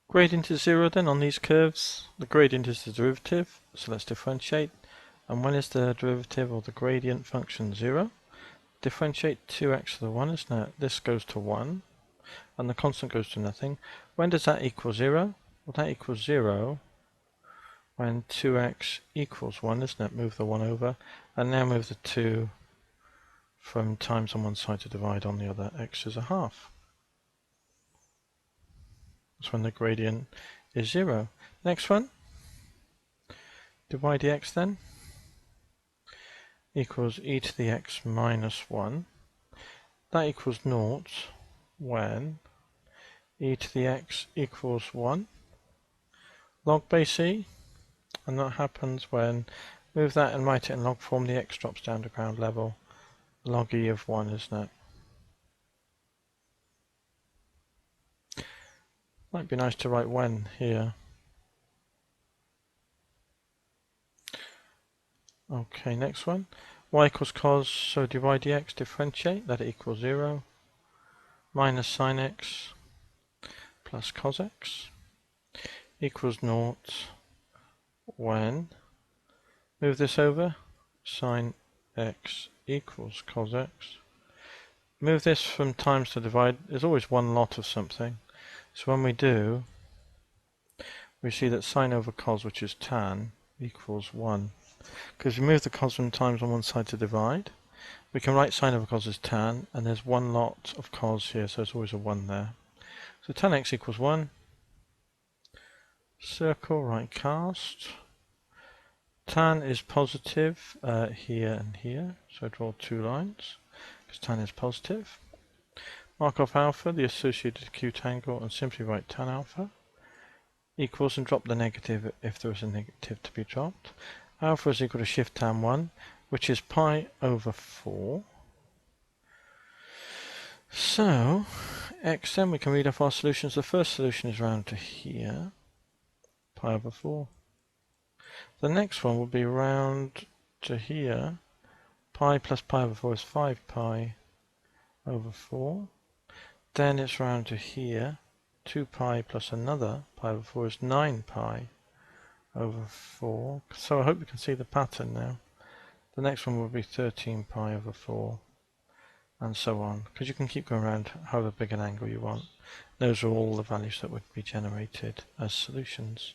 Gradient is 0 then on these curves. The gradient is the derivative, so let's differentiate. And when is the derivative or the gradient function 0? Differentiate 2x to the 1, isn't it? This goes to 1, and the constant goes to nothing. When does that equal 0? Well, that equals 0 when 2x equals 1, isn't it? Move the 1 over, and now move the 2 from times on one side to divide on the other. X is a half. That's when the gradient is 0. Next one, dy dx then equals e to the x minus 1. That equals 0 when e to the x equals 1. Log base e, and that happens when, move that and write it in log form, the x drops down to ground level. Log e of 1, isn't it? Might be nice to write when here. Okay, next one. Y equals cos, so dy dx, differentiate, that equals 0. Minus sin x plus cos x equals 0 when, move this over, sin x equals cos x. Move this from times to divide, there's always one lot of something. So when we do, we see that sine over cos, which is tan, equals 1. Because we move the cos from times on one side to divide, we can write sine over cos as tan, and there's one lot of cos here, so there's always a 1 there. So tan x equals 1. Circle, right cast. Tan is positive here and here, so I draw 2 lines, because tan is positive. Mark off alpha, the associated acute angle, and simply write tan alpha equals, and drop the negative if there is a negative to be dropped. Alpha is equal to shift tan 1, which is pi over 4. So, x then, we can read off our solutions. The first solution is round to here, pi over 4. The next one will be round to here, pi plus pi over 4 is 5 pi over 4. Then it's round to here, 2 pi plus another pi over 4 is 9 pi over 4. So I hope you can see the pattern now. The next one will be 13 pi over 4, and so on, because you can keep going around however big an angle you want. Those are all the values that would be generated as solutions.